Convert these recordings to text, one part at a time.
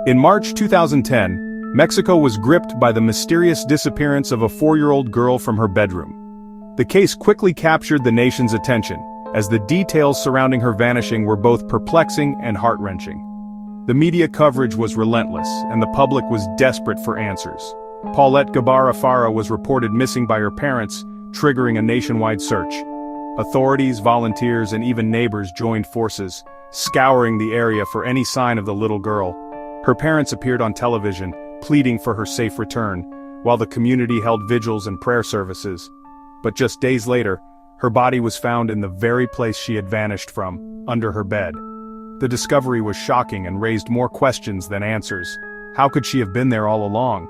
In March 2010, Mexico was gripped by the mysterious disappearance of a 4-year-old girl from her bedroom. The case quickly captured the nation's attention, as the details surrounding her vanishing were both perplexing and heart-wrenching. The media coverage was relentless, and the public was desperate for answers. Paulette Gebara Farah was reported missing by her parents, triggering a nationwide search. Authorities, volunteers, and even neighbors joined forces, scouring the area for any sign of the little girl. Her parents appeared on television, pleading for her safe return, while the community held vigils and prayer services. But just days later, her body was found in the very place she had vanished from, under her bed. The discovery was shocking and raised more questions than answers. How could she have been there all along?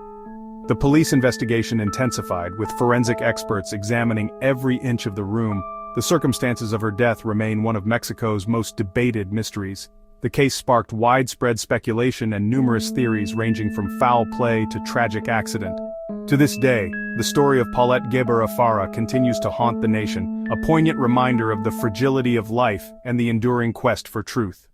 The police investigation intensified, with forensic experts examining every inch of the room. The circumstances of her death remain one of Mexico's most debated mysteries. The case sparked widespread speculation and numerous theories ranging from foul play to tragic accident. To this day, the story of Paulette Gebara Farah continues to haunt the nation, a poignant reminder of the fragility of life and the enduring quest for truth.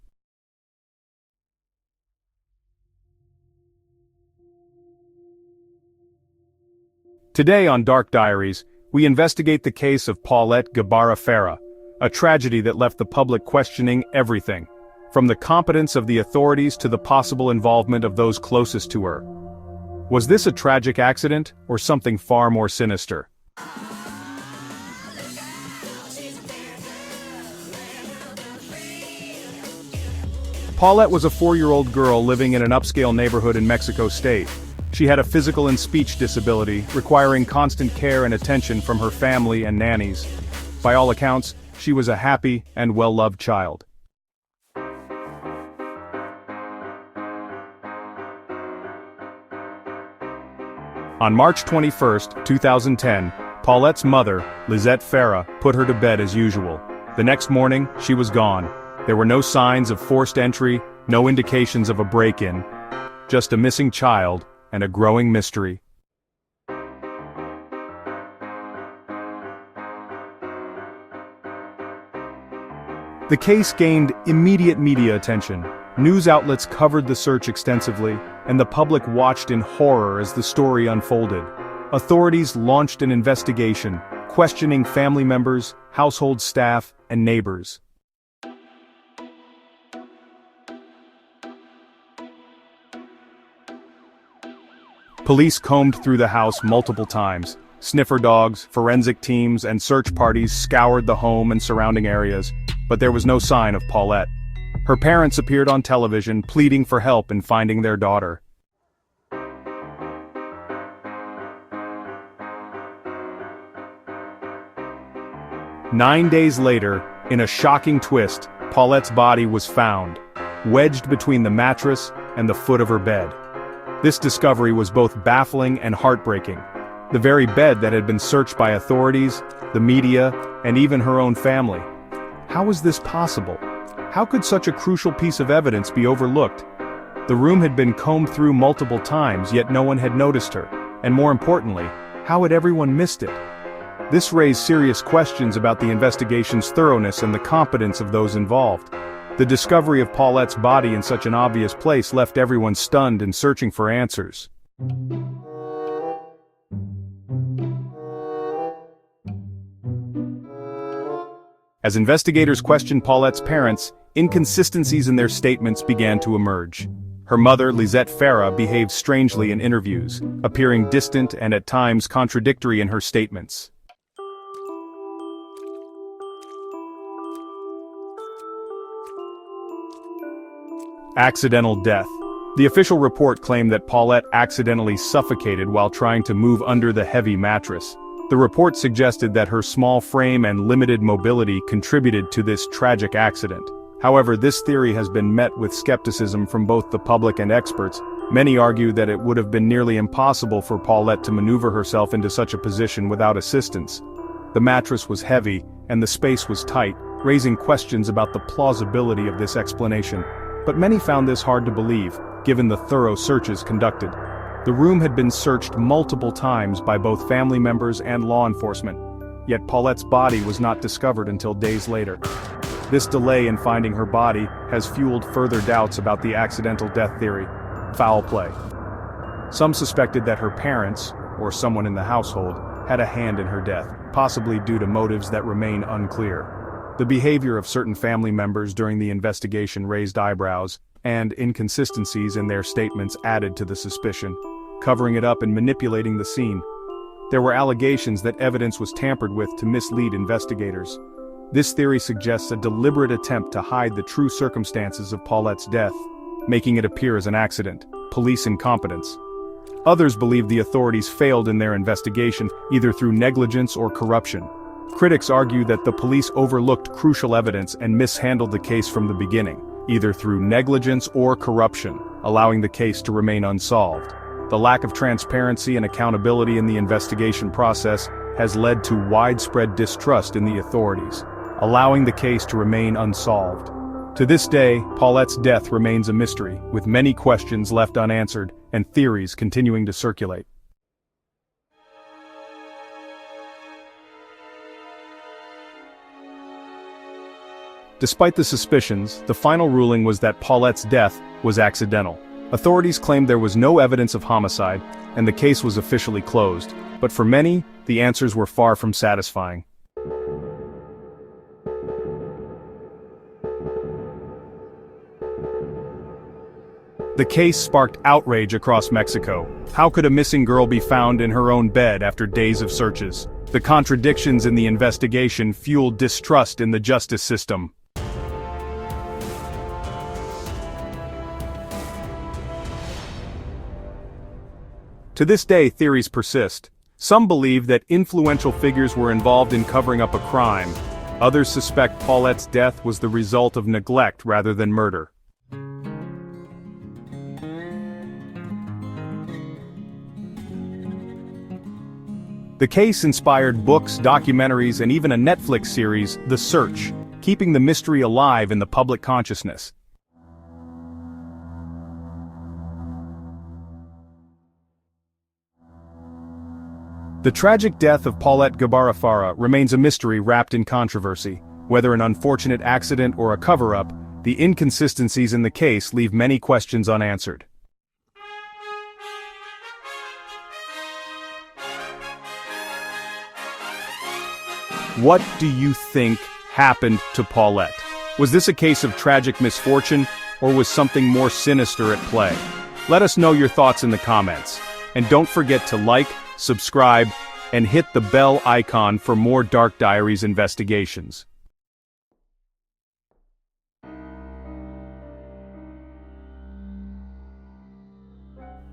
Today on Dark Diaries, we investigate the case of Paulette Gebara Farah, a tragedy that left the public questioning everything, from the competence of the authorities to the possible involvement of those closest to her. Was this a tragic accident, or something far more sinister? Paulette was a 4-year-old girl living in an upscale neighborhood in Mexico State. She had a physical and speech disability, requiring constant care and attention from her family and nannies. By all accounts, she was a happy and well-loved child. On March 21, 2010, Paulette's mother, Lizette Farah, put her to bed as usual. The next morning, she was gone. There were no signs of forced entry, no indications of a break-in. Just a missing child and a growing mystery. The case gained immediate media attention. News outlets covered the search extensively, and the public watched in horror as the story unfolded. Authorities launched an investigation, questioning family members, household staff, and neighbors. Police combed through the house multiple times. Sniffer dogs, forensic teams, and search parties scoured the home and surrounding areas, but there was no sign of Paulette. Her parents appeared on television, pleading for help in finding their daughter. Nine days later, in a shocking twist, Paulette's body was found, wedged between the mattress and the foot of her bed. This discovery was both baffling and heartbreaking. The very bed that had been searched by authorities, the media, and even her own family. How was this possible? How could such a crucial piece of evidence be overlooked? The room had been combed through multiple times, yet no one had noticed her. And more importantly, how had everyone missed it? This raised serious questions about the investigation's thoroughness and the competence of those involved. The discovery of Paulette's body in such an obvious place left everyone stunned and searching for answers. As investigators questioned Paulette's parents, inconsistencies in their statements began to emerge. Her mother, Lizette Farah, behaved strangely in interviews, appearing distant and at times contradictory in her statements. Accidental death. The official report claimed that Paulette accidentally suffocated while trying to move under the heavy mattress. The report suggested that her small frame and limited mobility contributed to this tragic accident. However, this theory has been met with skepticism from both the public and experts. Many argue that it would have been nearly impossible for Paulette to maneuver herself into such a position without assistance. The mattress was heavy, and the space was tight, raising questions about the plausibility of this explanation. But many found this hard to believe, given the thorough searches conducted. The room had been searched multiple times by both family members and law enforcement, yet Paulette's body was not discovered until days later. This delay in finding her body has fueled further doubts about the accidental death theory. foul play. Some suspected that her parents, or someone in the household, had a hand in her death, possibly due to motives that remain unclear. The behavior of certain family members during the investigation raised eyebrows, and inconsistencies in their statements added to the suspicion, covering it up and manipulating the scene. There were allegations that evidence was tampered with to mislead investigators. This theory suggests a deliberate attempt to hide the true circumstances of Paulette's death, making it appear as an accident, police incompetence. Others believe the authorities failed in their investigation, either through negligence or corruption. Critics argue that the police overlooked crucial evidence and mishandled the case from the beginning, either through negligence or corruption, allowing the case to remain unsolved. The lack of transparency and accountability in the investigation process has led to widespread distrust in the authorities, allowing the case to remain unsolved. To this day, Paulette's death remains a mystery, with many questions left unanswered and theories continuing to circulate. Despite the suspicions, the final ruling was that Paulette's death was accidental. Authorities claimed there was no evidence of homicide, and the case was officially closed. But for many, the answers were far from satisfying. The case sparked outrage across Mexico. How could a missing girl be found in her own bed after days of searches? The contradictions in the investigation fueled distrust in the justice system. To this day, theories persist. Some believe that influential figures were involved in covering up a crime. Others suspect Paulette's death was the result of neglect rather than murder. The case inspired books, documentaries, and even a Netflix series, The Search, keeping the mystery alive in the public consciousness. The tragic death of Paulette Gebara Farah remains a mystery wrapped in controversy. Whether an unfortunate accident or a cover-up, the inconsistencies in the case leave many questions unanswered. What do you think happened to Paulette? Was this a case of tragic misfortune, or was something more sinister at play? Let us know your thoughts in the comments. And don't forget to like, subscribe, and hit the bell icon for more Dark Diaries investigations.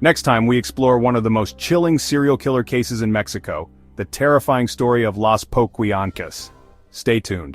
Next time we explore one of the most chilling serial killer cases in Mexico, the terrifying story of Las Poquiancas. Stay tuned.